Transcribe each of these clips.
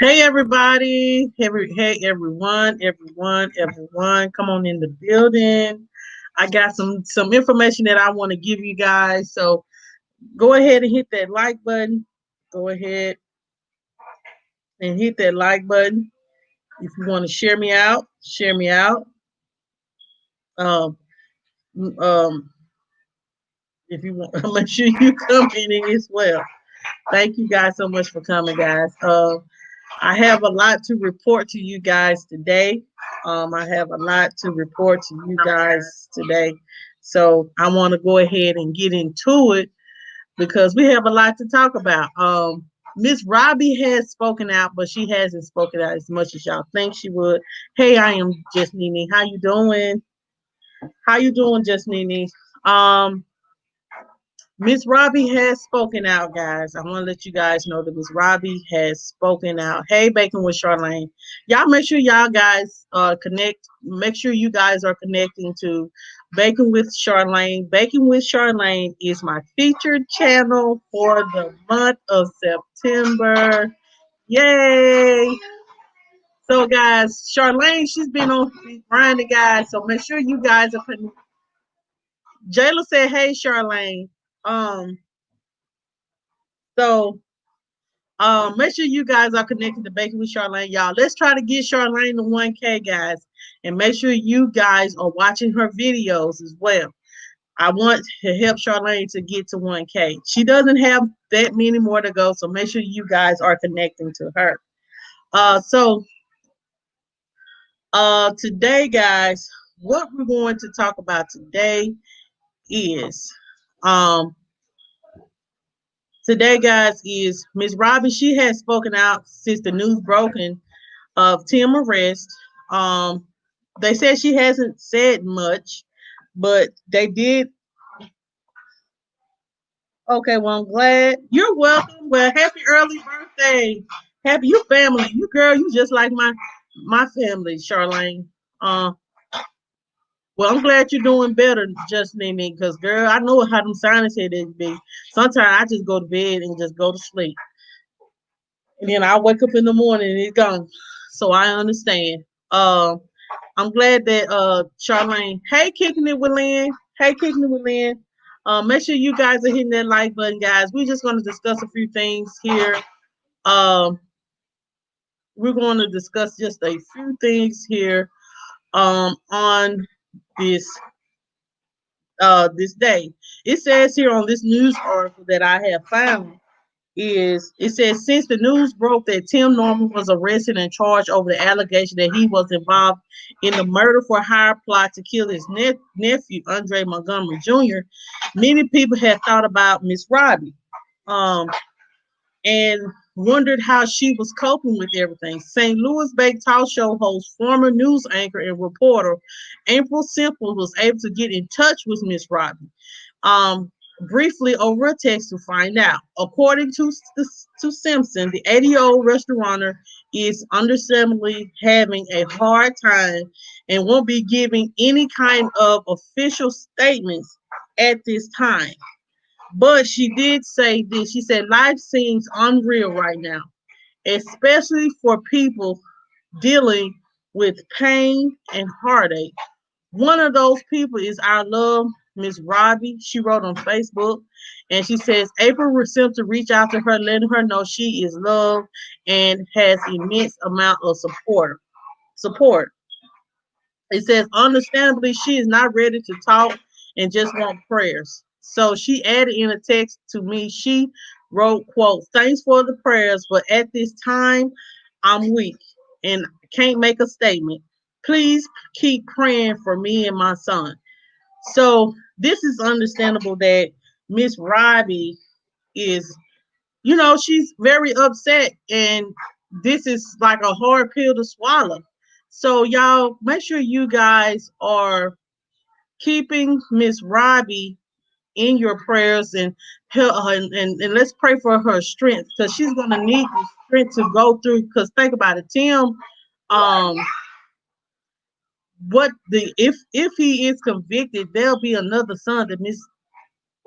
Hey everybody, hey everyone, come on in the building. I got some information that I want to give you guys. So go ahead and hit that like button. Go ahead and hit that like button. If you want to share me out, share me out. Um, um, if you want, make sure you come in as well. Thank you guys so much for coming, guys. I have a lot to report to you guys today. I have a lot to report to you guys today. So I want to go ahead and get into it because we have a lot to talk about. Miss Robbie has spoken out, but she hasn't spoken out as much as y'all think she would. Hey, I am Just Nene. How you doing? How you doing, Just Nene? Um, Miss Robbie has spoken out, guys. I want to let you guys know that Miss Robbie has spoken out. Hey, Baking with Charlayne. Y'all make sure y'all guys connect. Make sure you guys are connecting to Baking with Charlayne. Baking with Charlayne is my featured channel for the month of September. Yay! So, guys, Charlayne, she's been on grinding, guys. So make sure you guys are putting. Jayla said, "Hey, Charlayne." Um, so make sure you guys are connected to Baking with Charlayne, y'all. Let's try to get Charlayne to 1K, guys, and make sure you guys are watching her videos as well. I want to help Charlayne to get to 1K. She doesn't have that many more to go, so make sure you guys are connecting to her. Today, guys, what we're going to talk about today is um today, guys, is Miss Robbie. She has spoken out since the news broken of Tim arrest. Um, they said she hasn't said much, but they did. Okay, well, I'm glad. You're welcome. Well, happy early birthday. Happy you family. You girl, you just like my family, Charlayne. Uh, well, I'm glad you're doing better, just Mimi, because girl, I know how them sinus headaches be. Sometimes I just go to bed and just go to sleep, and then I wake up in the morning and it's gone. So I understand. I'm glad that Charlayne. Hey, kicking it with Lynn. Hey, kicking it with Lynn. Make sure you guys are hitting that like button, guys. We're just going to discuss a few things here. Um, we're going to discuss just a few things here on this this day. It says here on this news article that I have found is it says since the news broke that Tim Norman was arrested and charged over the allegation that he was involved in the murder for hire plot to kill his nephew Andre Montgomery Jr., many people have thought about Miss Robbie um, and wondered how she was coping with everything. St. Louis-based talk show host, former news anchor and reporter April Simple was able to get in touch with Miss Robbie um, briefly over a text to find out. According to Simpson, the 80-year-old restaurateur is understandably having a hard time and won't be giving any kind of official statements at this time. But she did say this. She said, life seems unreal right now, especially for people dealing with pain and heartache. One of those people is our love, Miss Robbie. She wrote on Facebook, and she says April received to reach out to her, letting her know she is loved and has immense amount of support. Support. It says, understandably, she is not ready to talk and just want prayers. So she added in a text to me. She wrote, "quote Thanks for the prayers, but at this time, I'm weak and can't make a statement. Please keep praying for me and my son." So this is understandable that Miss Robbie is, she's very upset, and this is like a hard pill to swallow. So y'all make sure you guys are keeping Miss Robbie in your prayers and and let's pray for her strength because she's gonna need the strength to go through. Because think about it, Tim. Um, what the if he is convicted, there'll be another son that Miss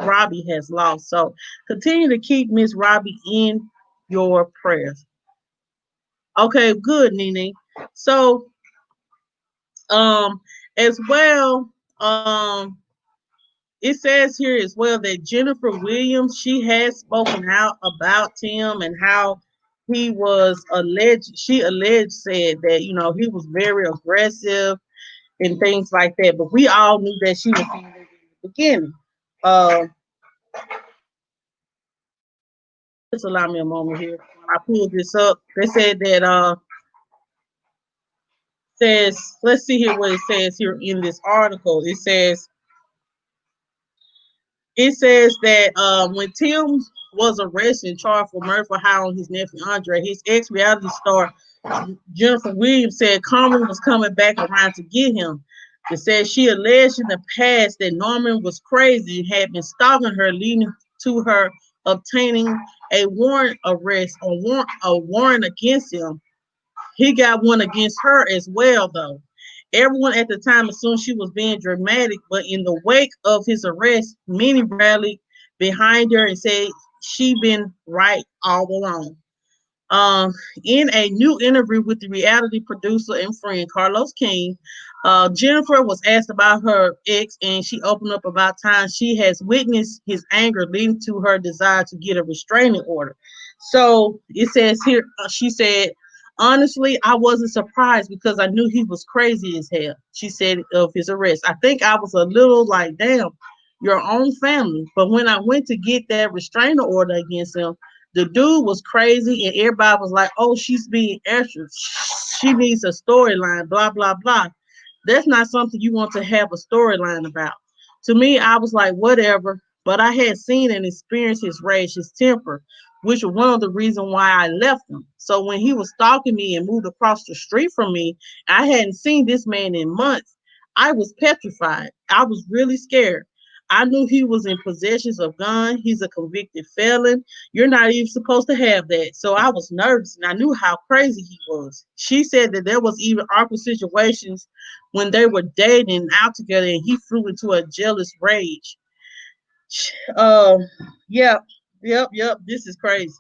Robbie has lost. So continue to keep Miss Robbie in your prayers. Okay, good, Nene. So, um, as well, it says here as well that Jennifer Williams, she has spoken out about Tim and how he was alleged. She alleged said that he was very aggressive and things like that. But we all knew that she was in the beginning. Uh, just allow me a moment here. When I pulled this up, they said that says, let's see here what it says here in this article. It says that when Tim was arrested and charged for murder for hiring his nephew Andre, his ex-reality star Jennifer Williams said Carmen was coming back around to get him. It said she alleged in the past that Norman was crazy and had been stalking her, leading to her obtaining a warrant arrest or a warrant against him. He got one against her as well, though. Everyone at the time assumed she was being dramatic, but in the wake of his arrest, many rallied behind her and said she been right all along. Um, in a new interview with the reality producer and friend Carlos King, Jennifer was asked about her ex, and she opened up about times she has witnessed his anger, leading to her desire to get a restraining order. So it says here, she said, honestly, I wasn't surprised because I knew he was crazy as hell. She said of his arrest. I think I was a little like, damn, your own family. But when I went to get that restraining order against him, the dude was crazy, and everybody was like, "Oh, she's being extra. She needs a storyline." Blah blah blah. That's not something you want to have a storyline about. To me, I was like, whatever. But I had seen and experienced his rage, his temper, which was one of the reasons why I left him. So when he was stalking me and moved across the street from me, I hadn't seen this man in months. I was petrified. I was really scared. I knew he was in possession of gun. He's a convicted felon. You're not even supposed to have that. So I was nervous and I knew how crazy he was. She said that there was even awkward situations when they were dating out together and he flew into a jealous rage. Um, yep, yep. This is crazy.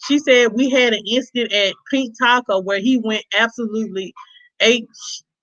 She said we had an incident at Pink Taco where he went absolutely ate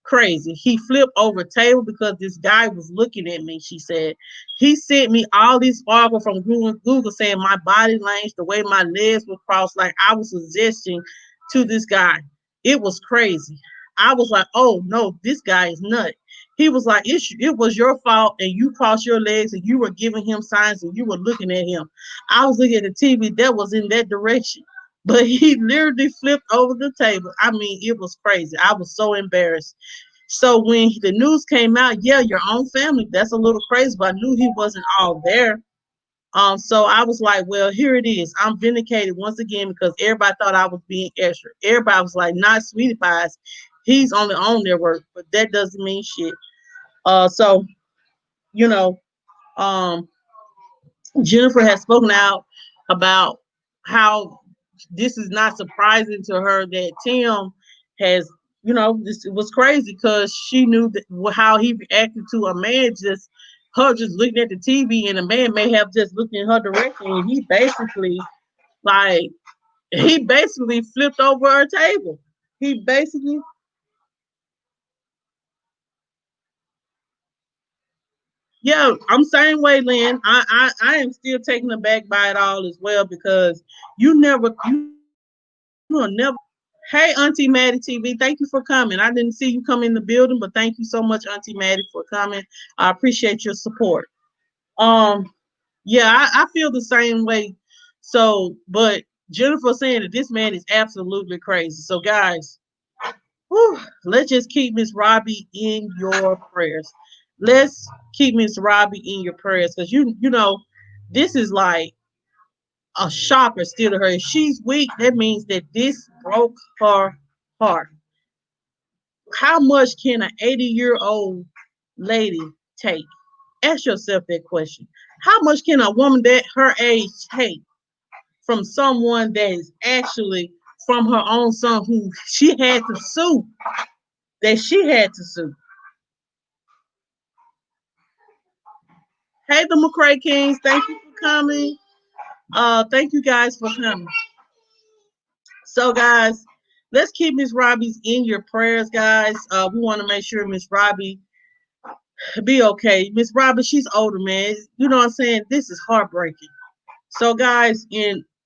crazy. He flipped over a table because this guy was looking at me. She said he sent me all these articles from Google saying my body language, the way my legs were crossed, like I was resisting to this guy. It was crazy. I was like, oh no, this guy is nuts. He was like, it was your fault, and you crossed your legs, and you were giving him signs, and you were looking at him. I was looking at the TV that was in that direction, but he literally flipped over the table. I mean, it was crazy. I was so embarrassed. So when the news came out, yeah, your own family, that's a little crazy, but I knew he wasn't all there. So I was like, well, here it is. I'm vindicated once again because everybody thought I was being extra. Everybody was like, not sweetie pies. He's only on their work, but that doesn't mean shit. So you know, um, Jennifer has spoken out about how this is not surprising to her that Tim has, this was crazy because she knew that how he reacted to a man just looking at the TV, and a man may have just looked in her direction, and like he basically flipped over her table. He basically Yeah, I'm same way, Lynn. I am still taken aback by it all as well because you will never. Hey, Auntie Maddie TV, thank you for coming. I didn't see you come in the building, but thank you so much, Auntie Maddie, for coming. I appreciate your support. Um, yeah, I feel the same way. So, but Jennifer saying that this man is absolutely crazy. So, guys, whew, let's just keep Miss Robbie in your prayers. Let's keep Miss Robbie in your prayers because this is like a shocker still to her. If she's weak, that means that this broke her heart. How much can an 80-year-old lady take? Ask yourself that question. How much can a woman that her age take from someone that is actually from her own son who she had to sue? Hey, the McRae Kingz, thank you for coming. Thank you guys for coming. So, guys, let's keep Miss Robbie's in your prayers, guys. We want to make sure Miss Robbie be okay. Miss Robbie, she's older, man. You know what I'm saying? This is heartbreaking. So, guys,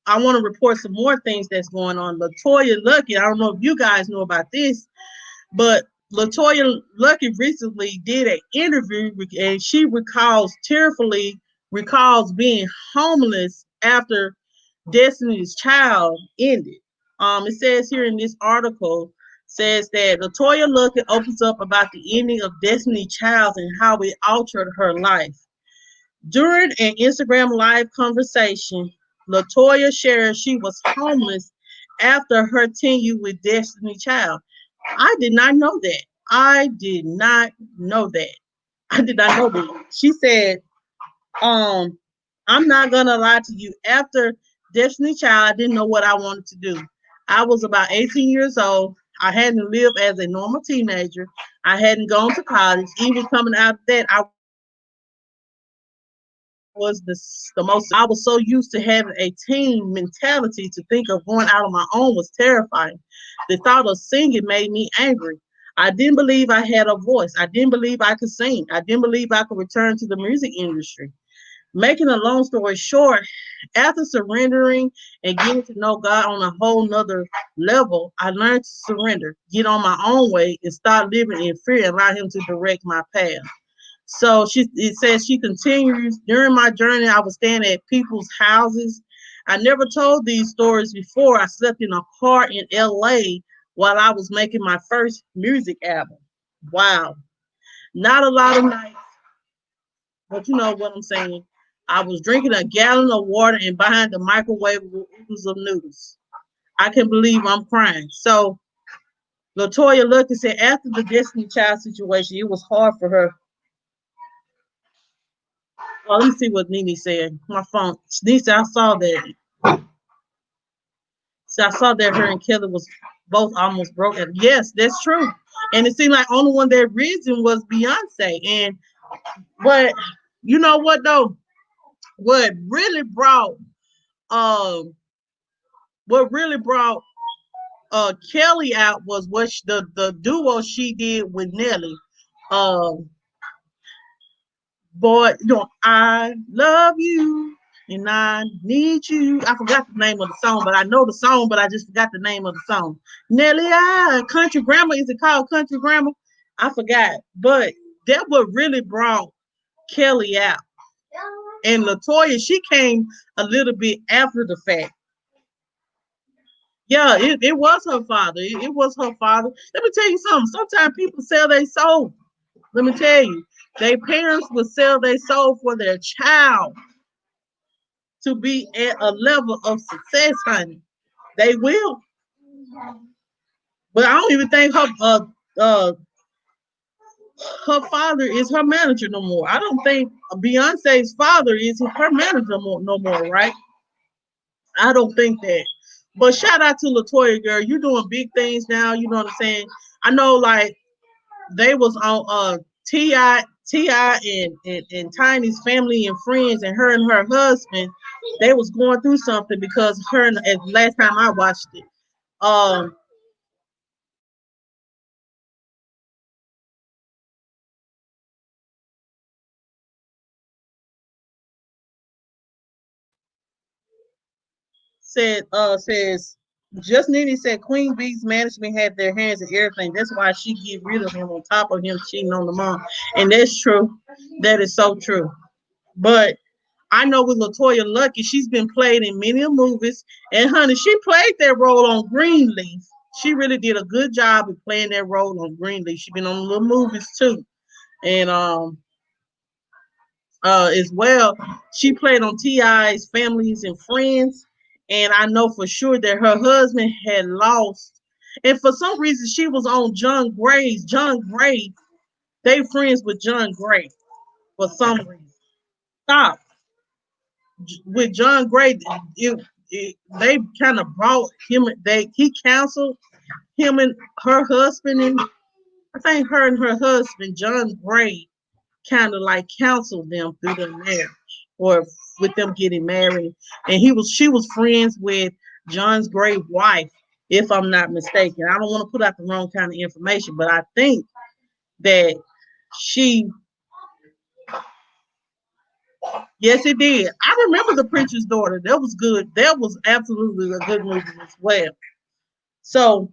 I want to report some more things that's going on. Latoya Lucky, I don't know if you guys know about this, but Latoya Lucky recently did an interview and she tearfully recalls being homeless after Destiny's Child ended. It says here in this article, says that Latoya Luckett opens up about the ending of Destiny Child and how it altered her life. During an Instagram live conversation, Latoya shared she was homeless after her tenure with Destiny Child. I did not know that. I did not know that. I did not know that. She said, I'm not gonna lie to you. After Destiny Child, I didn't know what I wanted to do. I was about 18 years old. I hadn't lived as a normal teenager. I hadn't gone to college. Even coming out of that, I was the most. I was so used to having a team mentality to think of going out on my own was terrifying. The thought of singing made me angry. I didn't believe I had a voice. I didn't believe I could sing. I didn't believe I could return to the music industry. Making a long story short, after surrendering and getting to know God on a whole nother level, I learned to surrender, get on my own way, and start living in fear and allow Him to direct my path. So it says she continues, during my journey, I was staying at people's houses. I never told these stories before. I slept in a car in LA while I was making my first music album. Wow. Not a lot of nights, but you know what I'm saying. I was drinking a gallon of water and behind the microwave with oodles of noodles. I can believe I'm crying. So Latoya looked and said after the Destiny Child situation, it was hard for her. Well, let me see what Nene said. My phone. Nene said, I saw that. So I saw that her and Kelly was both almost broken. Yes, that's true. And it seemed like only one that reason was Beyonce. And but you know what though? What really brought um what really brought Kelly out was the duo she did with Nelly. Um Boy, you know, I love you and I need you. I forgot the name of the song, but I know the song, but I just forgot the name of the song. Nelly, Country Grammar. Is it called Country Grammar? I forgot. But that what really brought Kelly out. And Latoya, she came a little bit after the fact. Yeah, it was her father. It was her father. Let me tell you something. Sometimes people sell their soul. Let me tell you, their parents would sell their soul for their child to be at a level of success, honey. They will. But I don't even think uh her father is her manager no more. I don't think Beyonce's father is her manager no more, right? I don't think that. But shout out to Latoya, girl. You're doing big things now. You know what I'm saying? I know, like they was on Ti and Tiny's family and friends, and her husband. They was going through something because her and last time I watched it, um, says just Nene said Queen Bee's management had their hands in everything. That's why she get rid of him on top of him cheating on the mom. And that's true. That is so true. But I know with Latoya Lucky, she's been played in many movies. And honey, she played that role on Greenleaf. She really did a good job of playing that role on Greenleaf. She's been on little movies too. And as well. She played on Ti's Families and Friends, and I know for sure that her husband had lost. And for some reason, she was on John Gray's. John Gray, they friends with John Gray for some reason. Stop with John Gray. They kind of brought him. He counseled him and her husband, and I think her and her husband, John Gray, kind of like counseled them through their marriage or with them getting married. And she was friends with John's great wife. if I'm not mistaken. I don't want to put out the wrong kind of information, but I think that she, yes, it did. I remember The Preacher's Daughter. That was good. That was absolutely a good movie as well. So,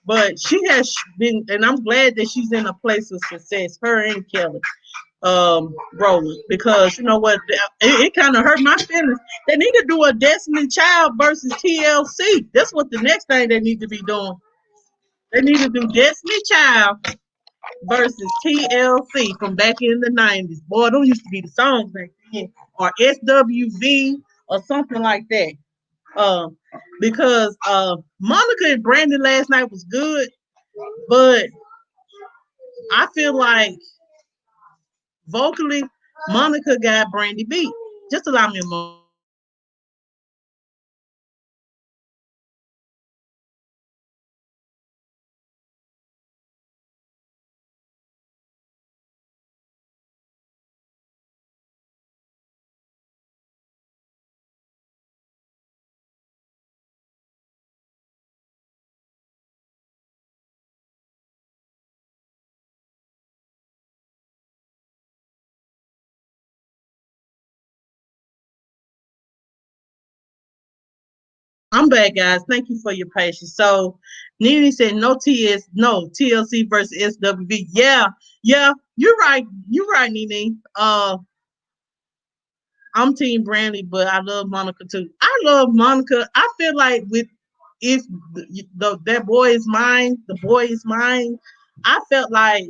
but she has been, and I'm glad that she's in a place of success, her and Kelly Rowland, because you know what, it kind of hurt my feelings. They need to do a Destiny Child versus TLC. That's what the next thing they need to be doing. They need to do Destiny Child versus TLC from back in the 90s. Boy, those used to be the songs back then. Or SWV or something like that. Um, because Monica and Brandon last night was good, but I feel like vocally Monica got Brandy beat. Just allow me a moment. I'm back, guys. Thank you for your patience. So, Nene said no TLC versus SWV. Yeah, yeah, you're right. You're right, Nene. I'm Team Brandy, but I love Monica too. I love Monica. I feel like with if that boy is mine, the boy is mine. I felt like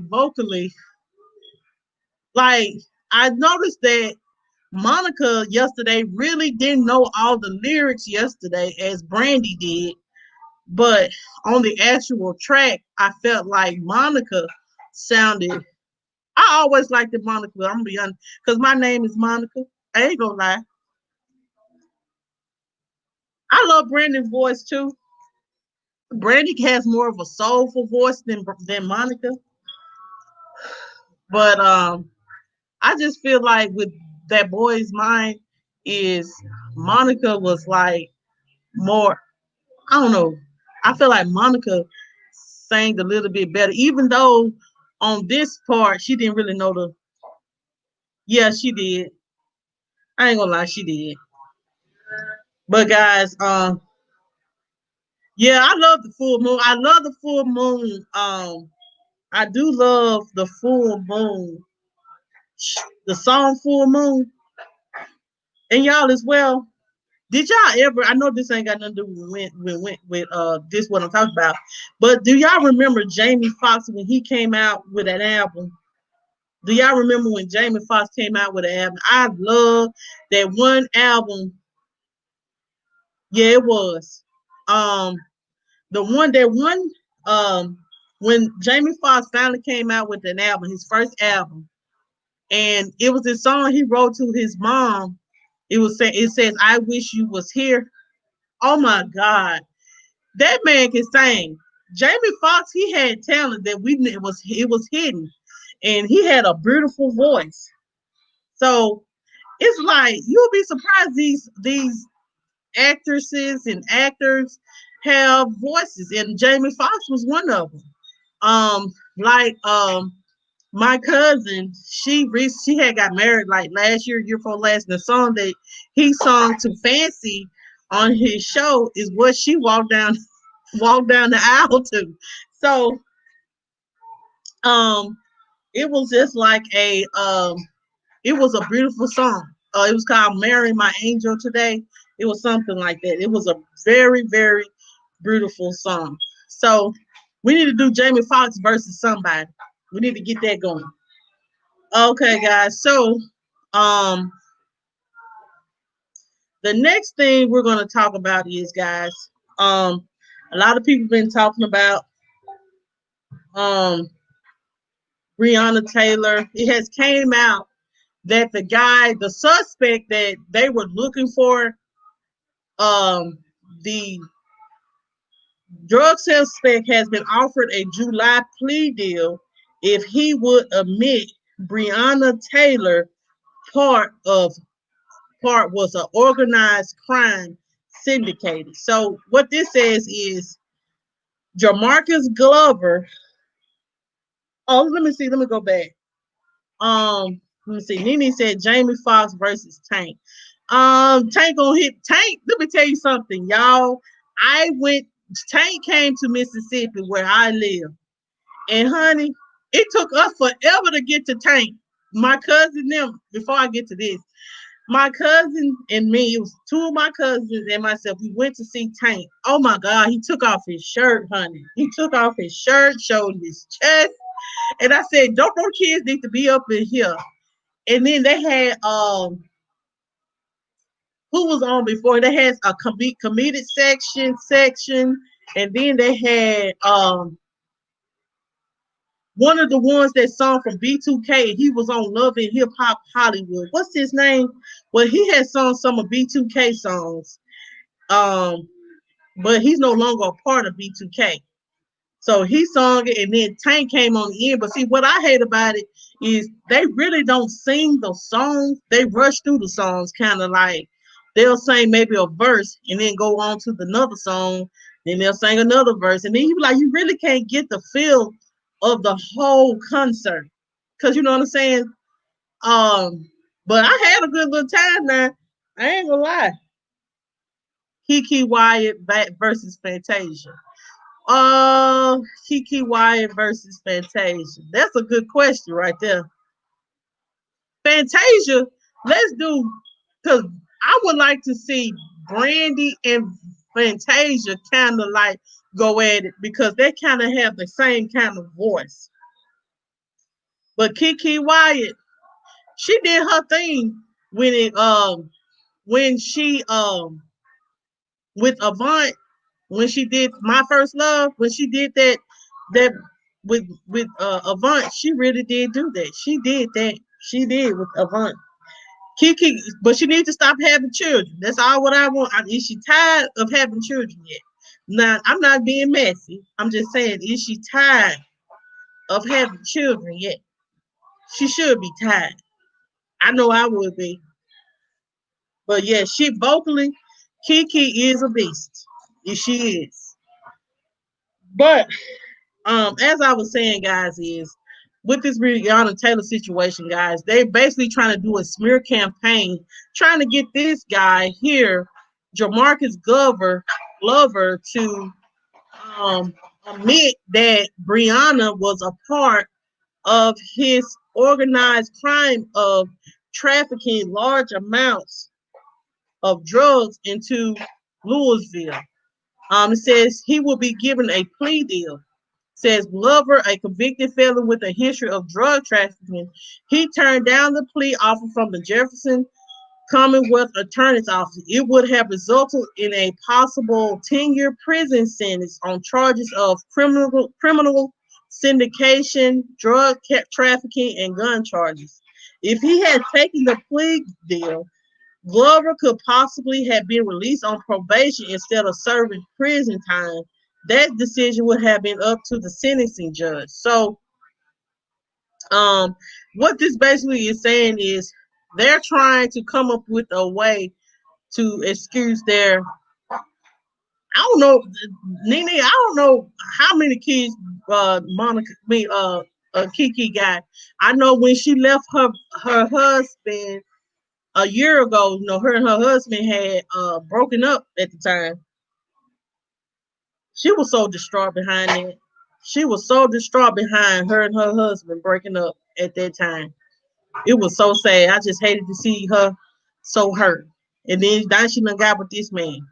vocally, like I noticed that Monica yesterday really didn't know all the lyrics yesterday as Brandy did, but on the actual track, I felt like Monica sounded. I always liked the Monica. I'm gonna be honest, because my name is Monica. I ain't gonna lie. I love Brandy's voice too. Brandy has more of a soulful voice than Monica, but I just feel like with that boy's mind is Monica was like more. I don't know. I feel like Monica sang a little bit better, even though on this part she didn't really know the. Yeah, she did. I ain't gonna lie, she did. But guys, yeah, I love the full moon. I love the full moon. I do love the full moon, the song "Full Moon," and y'all as well. Did y'all ever? I know this ain't got nothing to do with this what I'm talking about, but do y'all remember Jamie Foxx when he came out with an album? Do y'all remember when Jamie Foxx came out with an album? I love that one album. Yeah, it was. Um, that one when Jamie Foxx finally came out with an album, his first album, and it was a song he wrote to his mom. It says I wish you was here. Oh my God. That man can sing. Jamie Foxx, he had talent that it was hidden. And he had a beautiful voice. So it's like you'll be surprised these actresses and actors have voices, and Jamie Foxx was one of them. Like my cousin, she had got married like last year before last. The song that he sung to Fancy on his show is what she walked down the aisle to. So um it was just like it was a beautiful song. It was called Marry My Angel Today. It was something like that. It was a very, very beautiful song. So we need to do Jamie Foxx versus somebody. We need to get that going. Okay, guys. So um the next thing we're gonna talk about is guys, um a lot of people been talking about um Breonna Taylor. It has came out that the suspect that they were looking for, um, the drug suspect has been offered a July plea deal if he would admit Breonna Taylor part of part was an organized crime syndicated. So what this says is Jamarcus Glover. Oh, let me see. Let me go back. Let me see. Nene said Jamie Foxx versus Tank. Tank gonna hit Tank. Let me tell you something, y'all. I went. Tank came to Mississippi where I live, and honey, it took us forever to get to Tank. My cousin them. Before I get to this, my cousin and me, it was two of my cousins and myself. We went to see Tank. Oh my God, he took off his shirt, honey. He took off his shirt, showed his chest, and I said, "Don't no kids need to be up in here." And then they had who was on before? They had a comedic section, and then they had one of the ones that sung from B2K. He was on Love and Hip Hop Hollywood. What's his name? Well, he had sung some of B2K songs. Um, but he's no longer a part of B2K. So he sung it, and then Tank came on the end. But see, what I hate about it is they really don't sing the songs. They rush through the songs, kind of like they'll sing maybe a verse and then go on to the another song. Then they'll sing another verse, and then you be like, you really can't get the feel of the whole concert, because you know what I'm saying. But I had a good little time now. I ain't gonna lie. Kiki Wyatt versus Fantasia. Kiki Wyatt versus Fantasia. That's a good question right there. Fantasia, let's do, because I would like to see Brandy and Fantasia kind of like go at it because they kind of have the same kind of voice. But Kiki Wyatt, she did her thing when it when she with Avant, when she did My First Love, when she did that with Avant, she really did do that. She did that. She did with Avant. Kiki, but she needs to stop having children. That's all what I want. Is she tired of having children yet? Now, I'm not being messy. I'm just saying, is she tired of having children yet? She should be tired. I know I would be. But yeah, she vocally, Kiki is a beast. Yes, she is. But as I was saying, guys, is with this Breonna Taylor situation, guys, they basically trying to do a smear campaign, trying to get this guy here, Jamarcus Glover, to admit that Breonna was a part of his organized crime of trafficking large amounts of drugs into Louisville. It says he will be given a plea deal. Says Glover, a convicted felon with a history of drug trafficking, he turned down the plea offer from the Jefferson Commonwealth Attorney's Office. It would have resulted in a possible 10-year prison sentence on charges of criminal syndication, drug trafficking, and gun charges. If he had taken the plea deal, Glover could possibly have been released on probation instead of serving prison time. That decision would have been up to the sentencing judge. So, what this basically is saying is they're trying to come up with a way to excuse their. I don't know, Nene. I don't know how many kids Kiki got. I know when she left her husband a year ago, you know, her and her husband had broken up at the time. She was so distraught behind it. She was so distraught behind her and her husband breaking up at that time. It was so sad. I just hated to see her so hurt. And then now she done got with this man.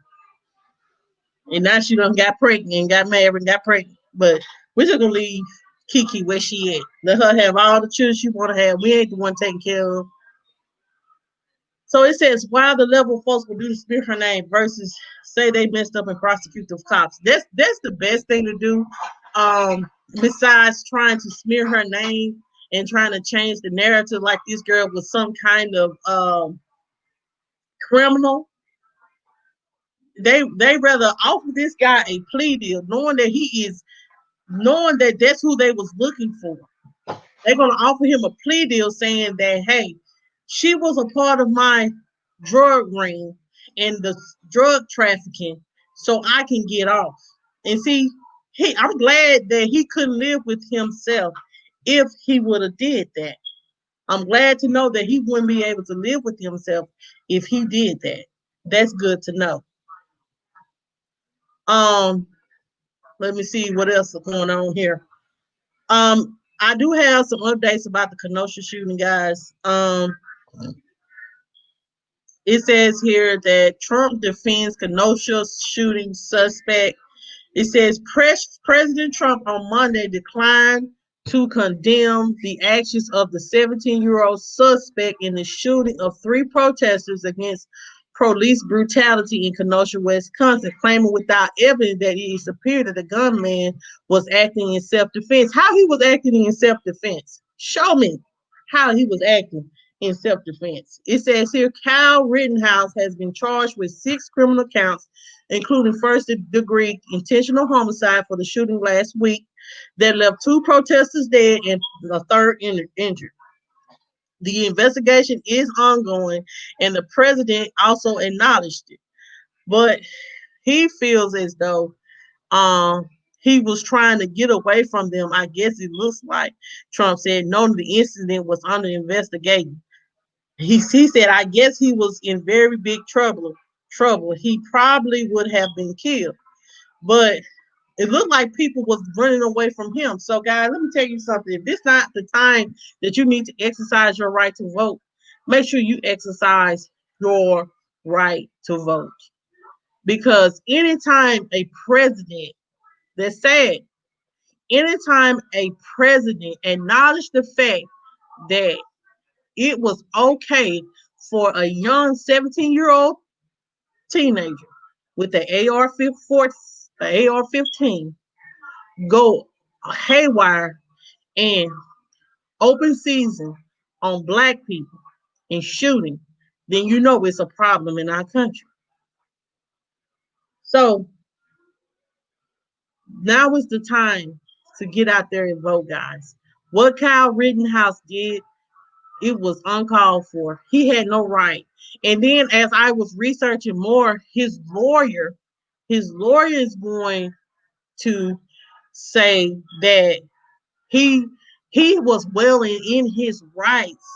And now she done got pregnant and got married and got pregnant. But we're just gonna leave Kiki where she at. Let her have all the children she wanna have. We ain't the one taking care of. So it says, while the level of folks will do to speak her name versus say they messed up and prosecute the cops. That's the best thing to do. Besides trying to smear her name and trying to change the narrative like this girl was some kind of criminal. They rather offer this guy a plea deal, knowing that that's who they was looking for. They're gonna offer him a plea deal saying that, hey, she was a part of my drug ring, and the drug trafficking so I can get off. And see, I'm glad that he couldn't live with himself if he would have did that. I'm glad to know that he wouldn't be able to live with himself if he did that. That's good to know. Um, Let me see what else is going on here. I do have some updates about the Kenosha shooting, guys. It says here that Trump defends Kenosha shooting suspect. It says President Trump on Monday declined to condemn the actions of the 17-year-old suspect in the shooting of three protesters against police brutality in Kenosha, Wisconsin, claiming without evidence that it appeared that the gunman was acting in self-defense. How he was acting in self-defense? Show me how he was acting in self-defense. It says here, Kyle Rittenhouse has been charged with 6 criminal counts, including first-degree intentional homicide for the shooting last week that left 2 protesters dead and a third injured. The investigation is ongoing, and the president also acknowledged it. But he feels as though he was trying to get away from them. I guess it looks like Trump said none of the incident was under investigation. He said, I guess he was in very big trouble. He probably would have been killed. But it looked like people was running away from him. So, guys, let me tell you something. If this is not the time that you need to exercise your right to vote, make sure you exercise your right to vote. Because anytime a president, that's sad, anytime a president acknowledged the fact that it was okay for a young 17-year-old teenager with the AR-15 go haywire and open season on black people and shooting, then you know it's a problem in our country. So now is the time to get out there and vote, guys. What Kyle Rittenhouse did, it was uncalled for. He had no right. And then as I was researching more, his lawyer is going to say that he he was well in his rights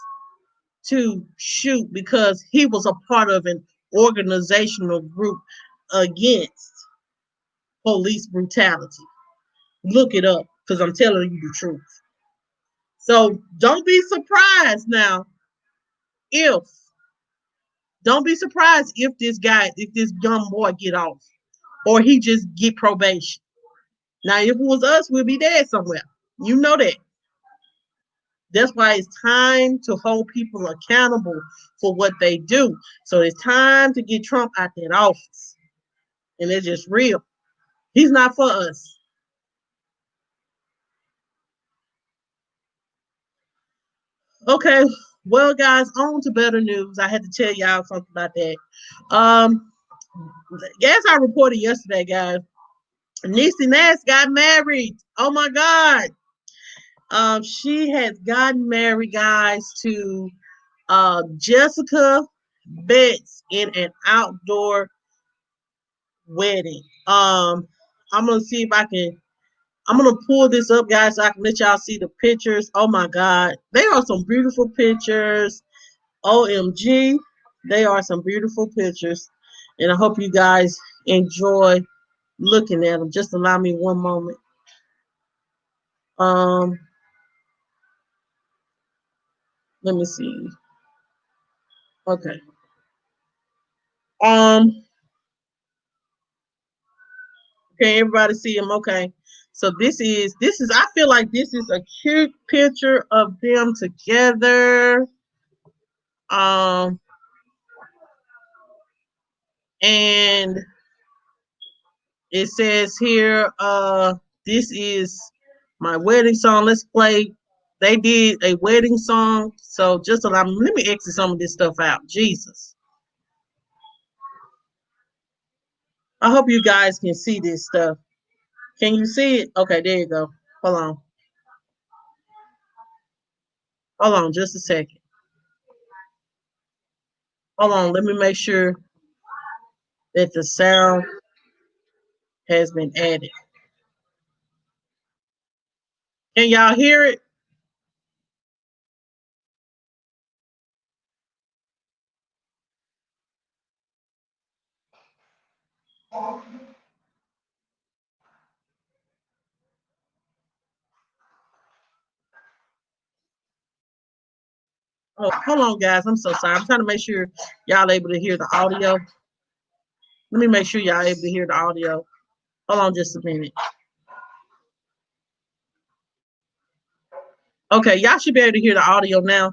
to shoot because he was a part of an organizational group against police brutality. Look it up because I'm telling you the truth. So if don't be surprised if this young boy get off or he just get probation. Now, if it was us, we'll be dead somewhere. You know that. That's why it's time to hold people accountable for what they do. So it's time to get Trump out that office. And it's just real. He's not for us. Okay. Well, guys, on to better news. I had to tell y'all something about that. Um, as I reported yesterday, guys, Niecy Nash got married. Oh my God. She has gotten married, guys, to Jessica Betts in an outdoor wedding. I'm gonna see if I can. I'm gonna pull this up, guys, so I can let y'all see the pictures. Oh my God, they are some beautiful pictures. OMG, they are some beautiful pictures, and I hope you guys enjoy looking at them. Just allow me one moment. Um, Let me see. Okay. Um, Okay, everybody see them. Okay. So this is I feel like this is a cute picture of them together. Um and it says here, this is my wedding song. Let's play. They did a wedding song. So just allow me, let me exit some of this stuff out. Jesus. I hope you guys can see this stuff. Can you see it? Okay, there you go. Hold on. Hold on just a second. Hold on, let me make sure. that the sound has been added. Can y'all hear it? Oh, hold on, guys. I'm so sorry. I'm trying to make sure y'all able to hear the audio. Let me make sure y'all able to hear the audio. Hold on just a minute. Okay, y'all should be able to hear the audio now.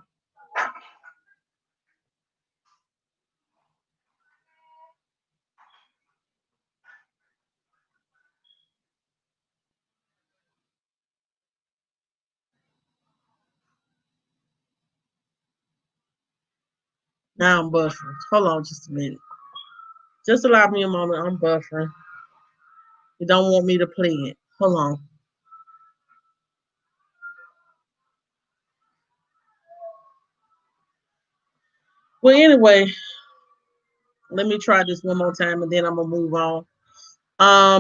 Now I'm buffering. Hold on just a minute. Just allow me a moment. I'm buffering. You don't want me to play it. Hold on. Well, anyway, let me try this one more time and then I'm gonna move on.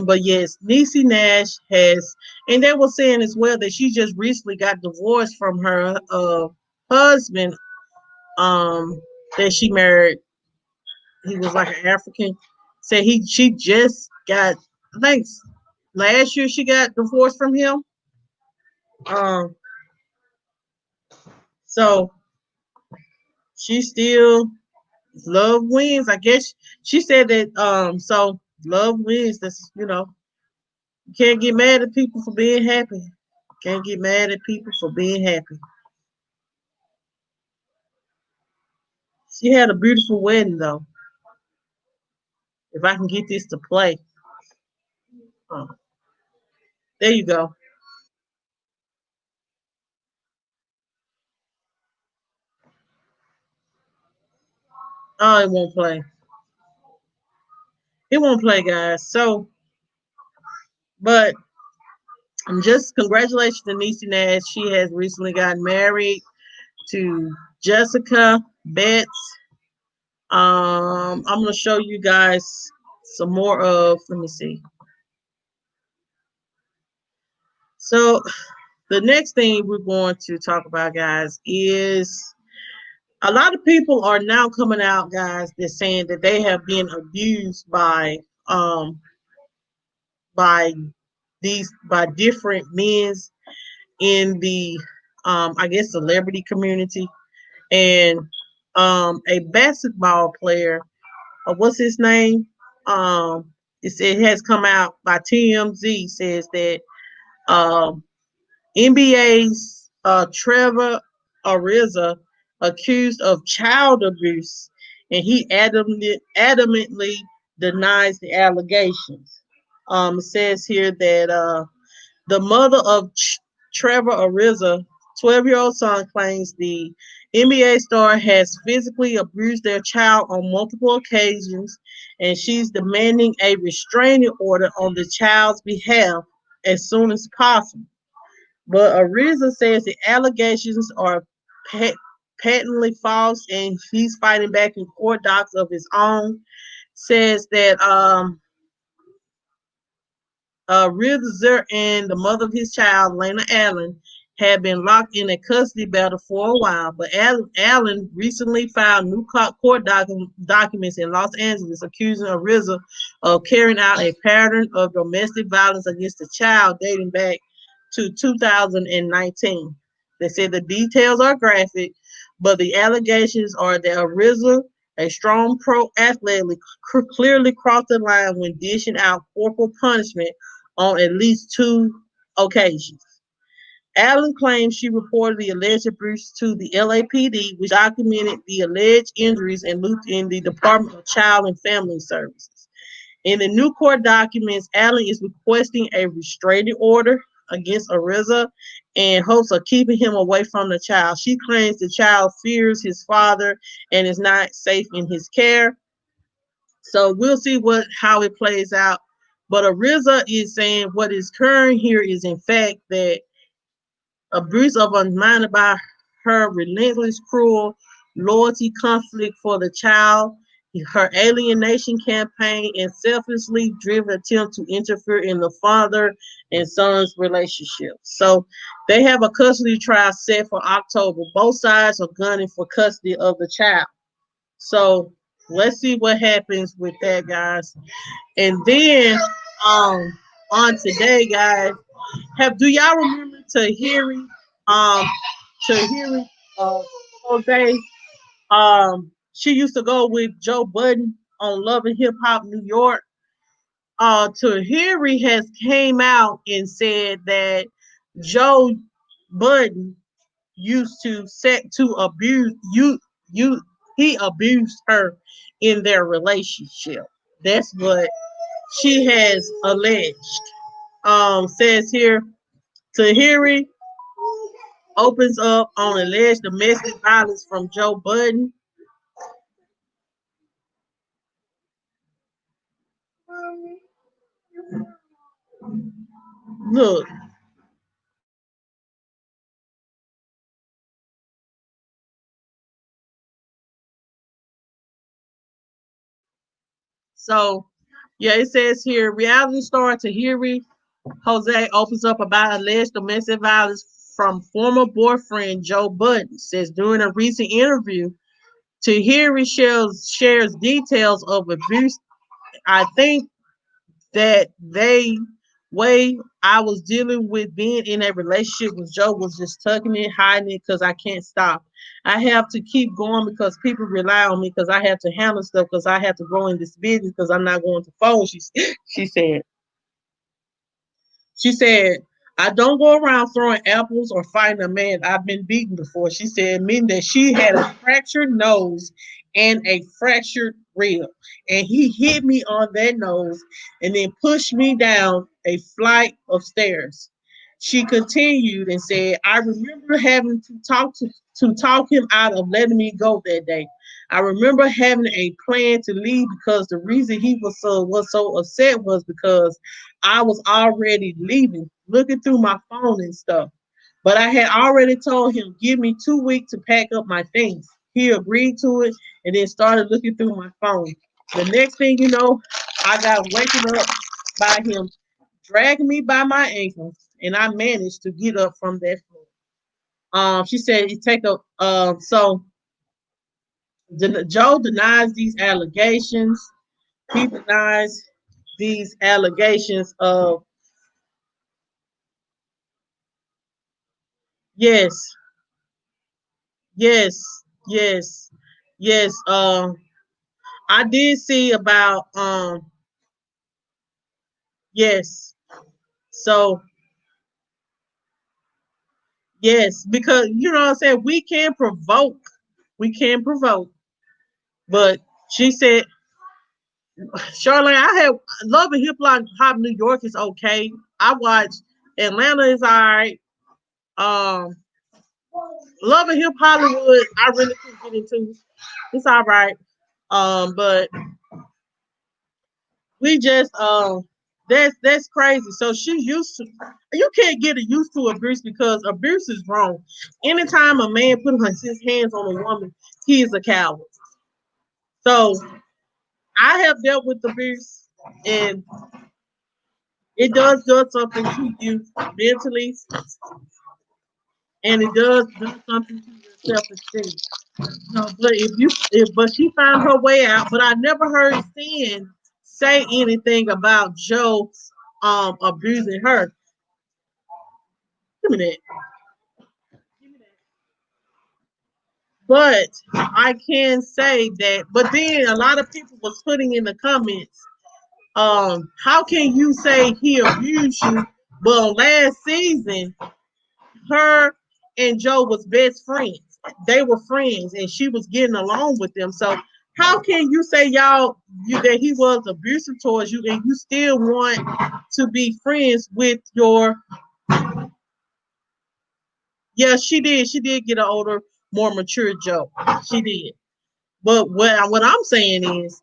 But yes, Niecy Nash has, and they were saying as well that she just recently got divorced from her husband, that she married. He was like an African. Said she just got, I think last year she got divorced from him. Um, so she still love wins. I guess she said that. So love wins. That's, you can't get mad at people for being happy. Can't get mad at people for being happy. She had a beautiful wedding though. If I can get this to play, oh, there you go. Oh, it won't play. It won't play, guys. So, but just congratulations to Niecy Nash. She has recently gotten married to Jessica Betts. I'm gonna show you guys some more of. Let me see. So, the next thing we're going to talk about, guys, is a lot of people are now coming out, guys, they're saying that they have been abused um by by different men in the I guess celebrity community. And a basketball player, what's his name? It has come out by TMZ, says that um NBA's Trevor Ariza accused of child abuse, and he adamantly denies the allegations. It says here that the mother of Trevor Ariza, 12-year-old son, claims the NBA star has physically abused their child on multiple occasions, and she's demanding a restraining order on the child's behalf as soon as possible. But Ariza says the allegations are patently false, and he's fighting back in court docs of his own. Says that Rizzer and the mother of his child, Lena Allen, had been locked in a custody battle for a while, but Allen recently filed new court documents in Los Angeles accusing Rizzer of carrying out a pattern of domestic violence against the child dating back to 2019. They said the details are graphic, but the allegations are that Rizzer, a strong pro athlete, clearly crossed the line when dishing out corporal punishment on at least two occasions. Allen claims she reported the alleged abuse to the LAPD, which documented the alleged injuries and looped in the Department of Child and Family Services. In the new court documents, Allen is requesting a restraining order against Ariza and hopes of keeping him away from the child. She claims the child fears his father and is not safe in his care. So we'll see how it plays out. But Ariza is saying what is occurring here is in fact that abuse of unminded by her relentless, cruel loyalty conflict for the child her alienation campaign, and selfishly driven attempt to interfere in the father and son's relationship. So they have a custody trial set for October. Both sides are gunning for custody of the child. So let's see what happens with that, guys. And then on today, guys, do y'all remember Tahiri? Tahiri Jose. She used to go with Joe Budden on Love and Hip Hop New York. Tahiri has came out and said that Joe Budden used to set to abuse you he abused her in their relationship. That's what she has alleged. Says here Tahiri opens up on alleged domestic violence from Joe Budden. Look, so yeah, it says here reality star Tahiri Jose opens up about alleged domestic violence from former boyfriend Joe Budden. Says during a recent interview, Tahiri shares details of abuse. I think that they way I was dealing with being in a relationship with Joe was just tucking it, hiding it because I can't stop. I have to keep going because people rely on me because I have to handle stuff because I have to grow in this business because I'm not going to fold. She said. She said, I don't go around throwing apples or fighting a man I've been beaten before. She said, meaning that she had a fractured nose and a fractured rib. And he hit me on that nose and then pushed me down a flight of stairs. She continued and said, I remember having to talk him out of letting me go that day. I remember having a plan to leave because the reason he was so upset was because I was already leaving, looking through my phone and stuff. But I had already told him, give me 2 weeks to pack up my things. He agreed to it and then started looking through my phone. The next thing you know, I got waking up by him dragging me by my ankles, and I managed to get up from that floor. She said it take a so Joe denies these allegations. He denies these allegations of yes, yes, yes, yes. I did see about yes. So yes, because you know what I'm saying, we can provoke, but she said, Charlayne, I have Love and Hop New York is okay. I watched Atlanta is all right. Um, Love and Hip Hollywood, I really couldn't get into. It's all right. But we just that's crazy. So she used to you can't get used to abuse because abuse is wrong. Anytime a man puts his hands on a woman, he is a coward. So I have dealt with abuse and it does something to you mentally and it does do something to your self-esteem. No, but but she found her way out. But I never heard Sin say anything about Joe abusing her. Give me that. Give me that. But I can say that. But then a lot of people was putting in the comments, how can you say he abused you? Well, last season, her and Joe was best friends. They were friends, and she was getting along with them. So how can you say that he was abusive towards you, and you still want to be friends with your? Yeah, she did. She did get an older, more mature Joe. She did. But what I'm saying is,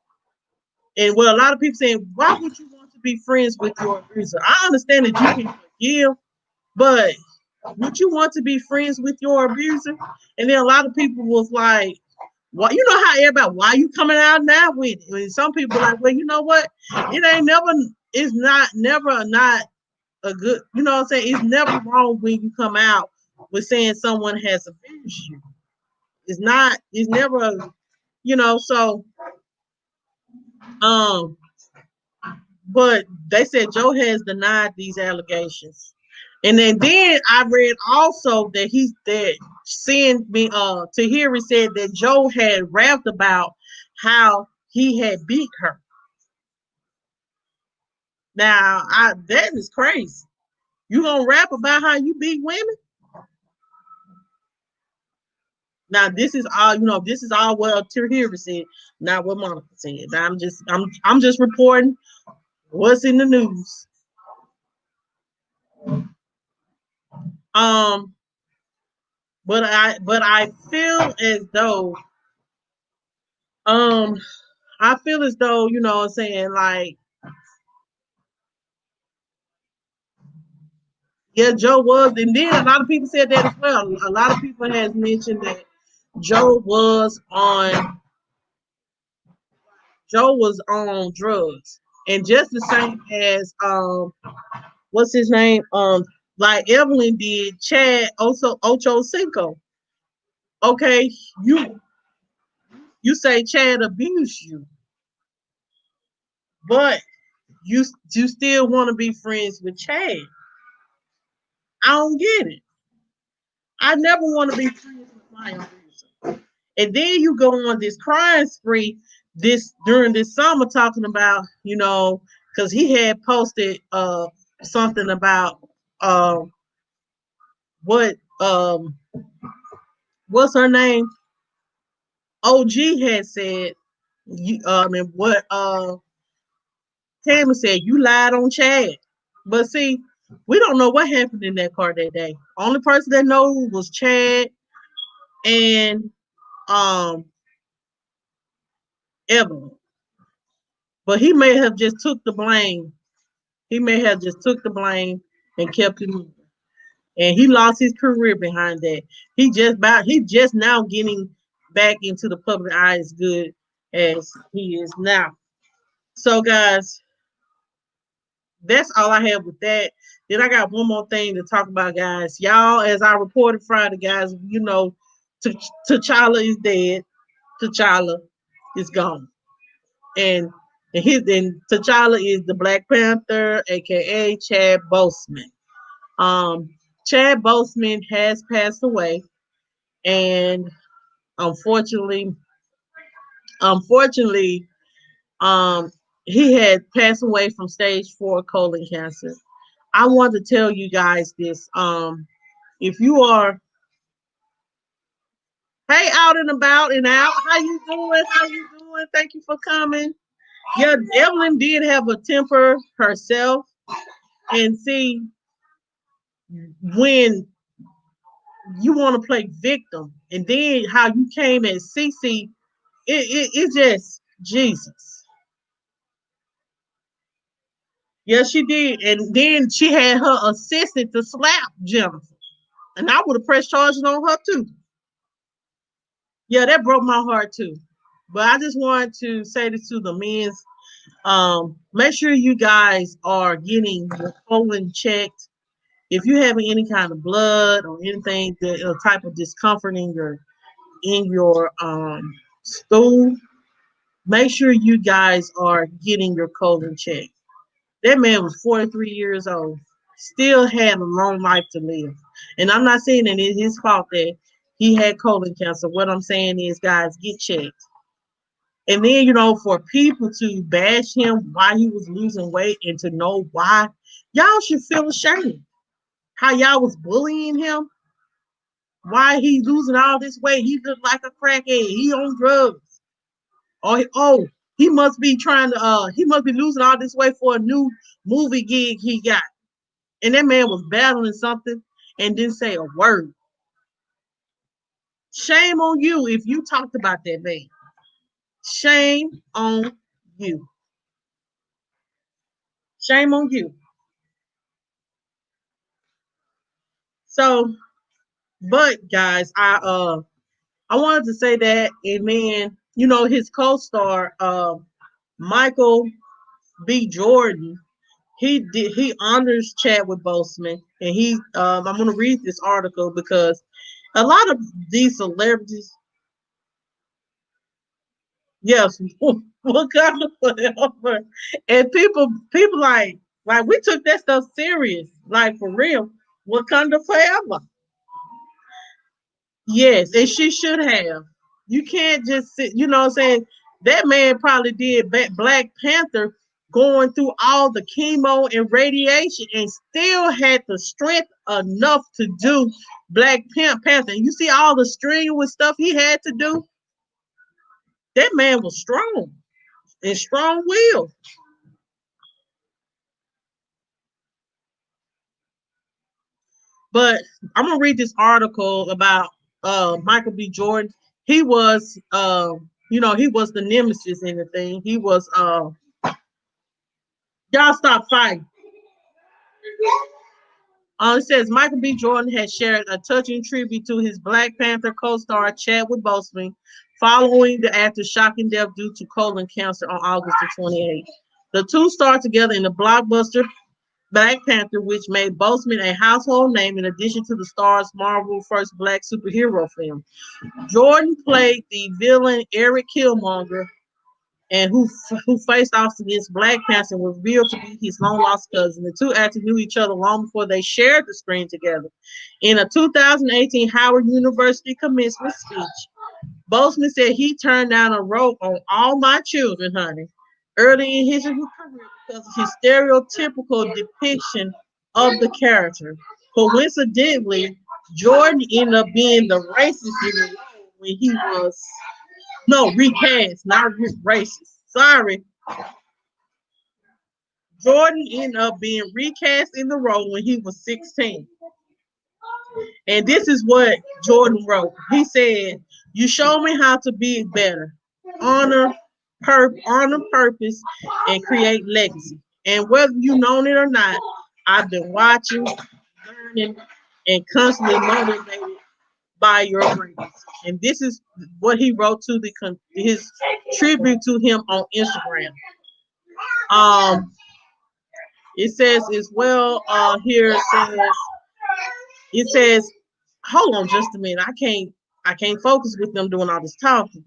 and what a lot of people saying, why would you want to be friends with your abuser? I understand that you can forgive, but would you want to be friends with your abuser? And then a lot of people was like, Well, you know how everybody, why you coming out now with it? I mean, some people are like, well, you know what? It ain't never, it's not never not a good, you know what I'm saying? It's never wrong when you come out with saying someone has abused you. It's never, so um, but they said Joe has denied these allegations. And then I read also that seeing me Tahiri said that Joe had rapped about how he had beat her. Now that is crazy. You gonna rap about how you beat women? Now this is all this is all what Tahiri said, not what Monica said. Now, I'm just reporting what's in the news. Um, but I feel as though um I feel as though, what I'm saying, like, yeah, Joe was, and then a lot of people said that as well. A lot of people has mentioned that Joe was on Joe was on drugs. And just the same as what's his name? Like Evelyn did Chad Ocho Cinco. Okay, you say Chad abused you, but you still want to be friends with Chad. I don't get it. I never want to be friends with my abuser. And then you go on this crime spree during this summer talking about, because he had posted something about uh what what's her name? OG had said and what Tammy said, you lied on Chad. But see, we don't know what happened in that car that day. Only person that knows was Chad and um Evelyn. But he may have just took the blame. He may have just took the blame and kept it moving. And he lost his career behind that. He just now getting back into the public eye as good as he is now. So guys, that's all I have with that. Then I got one more thing to talk about, guys. Y'all, as I reported Friday, guys, T'Challa is dead. T'Challa is gone. And T'Challa is the Black Panther, aka Chad Boseman. Um, Chad Boseman has passed away, and unfortunately, unfortunately, um, he had passed away from stage 4 colon cancer. I want to tell you guys this. If you are, hey, out and about and out, how you doing? How you doing? Thank you for coming. Yeah, Evelyn did have a temper herself, and see, when you want to play victim, and then how you came at Cece, it just Jesus. Yeah, she did, and then she had her assistant to slap Jennifer, and I would have pressed charges on her too. Yeah, that broke my heart too. But I just wanted to say this to the men's. Make sure you guys are getting your colon checked. If you're having any kind of blood or anything, that a type of discomfort in your stool, make sure you guys are getting your colon checked. That man was 43 years old, still had a long life to live. And I'm not saying that it's his fault that he had colon cancer. What I'm saying is, guys, get checked. And then, for people to bash him while he was losing weight and to know why, y'all should feel ashamed. How y'all was bullying him, why he losing all this weight. He looked like a crackhead. He on drugs. He must be he must be losing all this weight for a new movie gig he got. And that man was battling something and didn't say a word. Shame on you if you talked about that man. Shame on you. Shame on you. So, but guys, I wanted to say that, and then his co-star, Michael B. Jordan, he honors Chadwick Boseman, and I'm gonna read this article because a lot of these celebrities, yes, what kind of whatever, and people like we took that stuff serious, like for real. Wakanda forever. Yes, and she should have. You can't just sit, what I'm saying? That man probably did Black Panther going through all the chemo and radiation and still had the strength enough to do Panther. And you see all the strenuous stuff he had to do? That man was strong and strong willed. But I'm gonna read this article about Michael B. Jordan. He was he was the nemesis in the thing. He was y'all stop fighting. It says Michael B. Jordan has shared a touching tribute to his Black Panther co-star Chadwick Boseman following the actor's shocking death due to colon cancer on August the 28th. The two starred together in the blockbuster Black Panther, which made Boseman a household name in addition to the star's Marvel first black superhero film. Jordan played the villain Eric Killmonger, and who faced off against Black Panther and was revealed to be his long lost cousin. The two actors knew each other long before they shared the screen together. In a 2018 Howard University commencement speech, Boseman said he turned down a role on All My Children, honey, early in his career because of his stereotypical depiction of the character. Coincidentally, Jordan ended up being the racist in the role when he was no recast, not racist. Sorry, Jordan ended up being recast in the role when he was 16. And this is what Jordan wrote. He said, "You show me how to be better, honor, honor purpose, and create legacy. And whether you known it or not, I've been watching, learning, and constantly motivated by your greatness." And this is what he wrote to his tribute to him on Instagram. Um, it says as well here it says, hold on just a minute. I can't focus with them doing all this talking.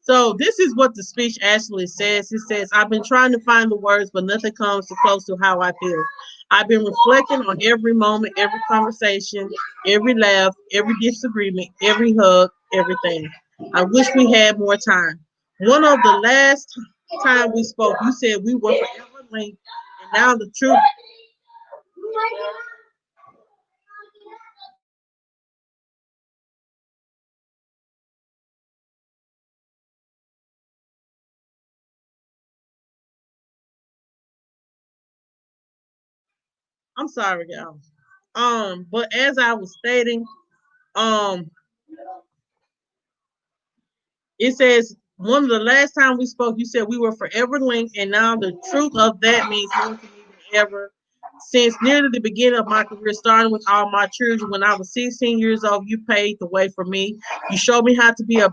So this is what the speech actually says. It says, "I've been trying to find the words, but nothing comes too close to how I feel. I've been reflecting on every moment, every conversation, every laugh, every disagreement, every hug, everything. I wish we had more time. One of the last time we spoke, you said we were forever linked, and now the truth." I'm sorry, y'all. But as I was stating, um, it says one of the last time we spoke, you said we were forever linked, and now the truth of that means more to me than ever. Since nearly the beginning of my career, starting with All My Children, when I was 16 years old, you paved the way for me. You showed me how to be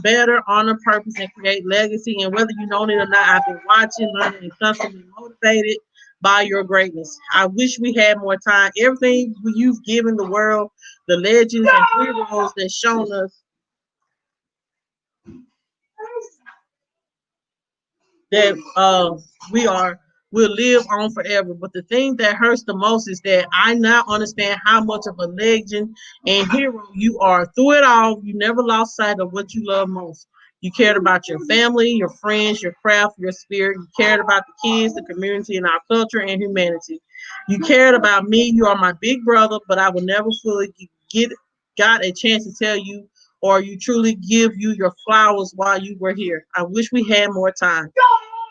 better, honor purpose, and create legacy. And whether you know it or not, I've been watching, learning, and constantly motivated by your greatness. I wish we had more time. Everything you've given the world, the legends and heroes that shown us that we are will live on forever. But the thing that hurts the most is that I now understand how much of a legend and hero you are. Through it all, you never lost sight of what you love most. You cared about your family, your friends, your craft, your spirit. You cared about the kids, the community, and our culture and humanity. You cared about me. You are my big brother, but I will never fully get got a chance to tell you or you truly give you your flowers while you were here. I wish we had more time.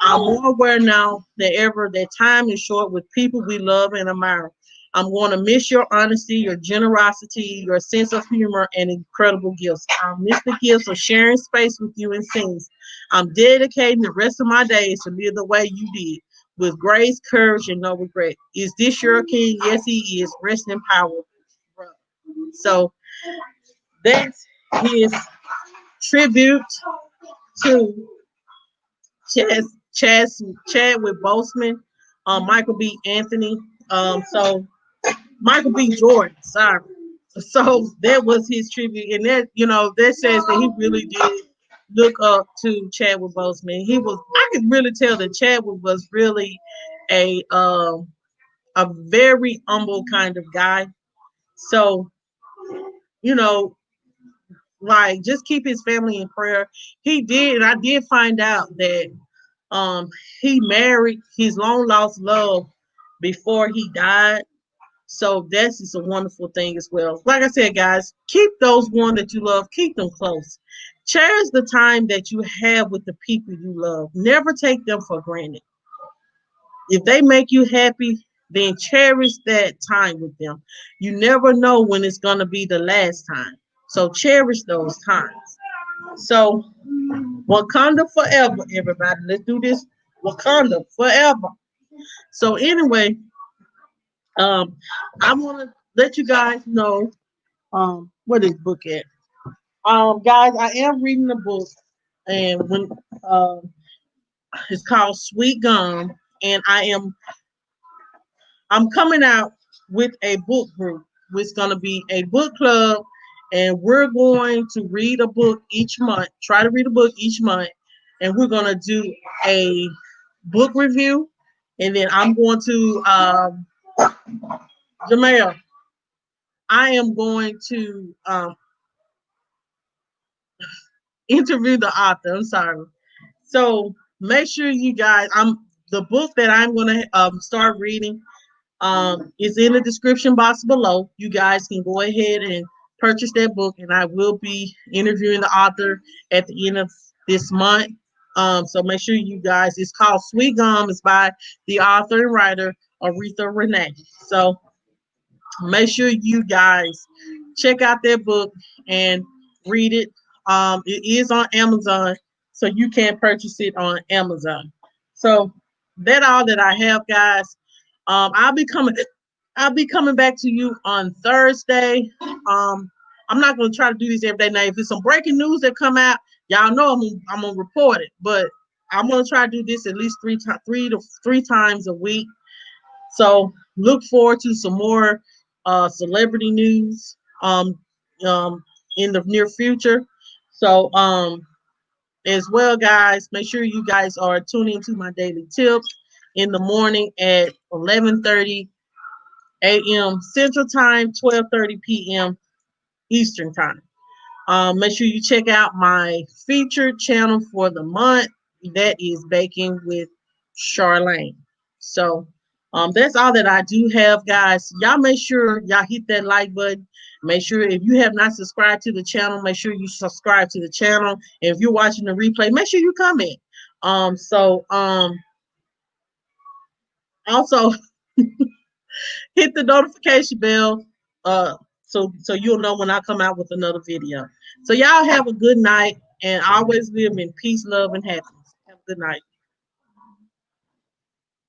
I'm more aware now than ever that time is short with people we love and admire. I'm going to miss your honesty, your generosity, your sense of humor, and incredible gifts. I'll miss the gifts of sharing space with you and scenes. I'm dedicating the rest of my days to live the way you did, with grace, courage, and no regret. Is this your king? Yes, he is. Rest in power, brother. So that's his tribute to Chaz, Chadwick Boseman, Michael B. Anthony. So Michael B. Jordan, sorry. So that was his tribute, and that that says that he really did look up to Chadwick Boseman. I could really tell that Chadwick was really a very humble kind of guy. So you know, like just keep his family in prayer. He did, and I did find out that um he married his long lost love before he died. So that's just a wonderful thing as well. Like I said, guys, keep those one that you love, keep them close. Cherish the time that you have with the people you love. Never take them for granted. If they make you happy, then cherish that time with them. You never know when it's going to be the last time. So cherish those times. So Wakanda forever, everybody. Let's do this. Wakanda forever. So anyway, um, I want to let you guys know what is book at. Guys, I am reading the book, and when it's called Sweet Gum, and I'm coming out with a book group. It's going to be a book club, and we're going to read a book each month. Try to read a book each month, and we're going to do a book review, and then I'm going to Jamel. I am going to interview the author. I'm sorry. So make sure you guys. The book that I'm gonna start reading is in the description box below. You guys can go ahead and purchase that book, and I will be interviewing the author at the end of this month. So make sure you guys. It's called Sweet Gum. It's by the author and writer Aretha Renee. So make sure you guys check out that book and read it. It is on Amazon, so you can purchase it on Amazon. So that's all that I have, guys. I'll be coming. I'll be coming back to you on Thursday. I'm not gonna try to do this every day. Now, if there's some breaking news that come out, y'all know I'm gonna report it. But I'm gonna try to do this at least three times a week. So look forward to some more celebrity news um, in the near future. So as well, guys, make sure you guys are tuning to my daily tips in the morning at 11:30 a.m. Central Time, 12:30 p.m. Eastern Time. Make sure you check out my featured channel for the month. That is Baking with Charlayne. So that's all that I do have, guys. Y'all make sure y'all hit that like button. Make sure if you have not subscribed to the channel, make sure you subscribe to the channel. And if you're watching the replay, make sure you comment. Also hit the notification bell so you'll know when I come out with another video. So y'all have a good night and always live in peace, love, and happiness. Have a good night.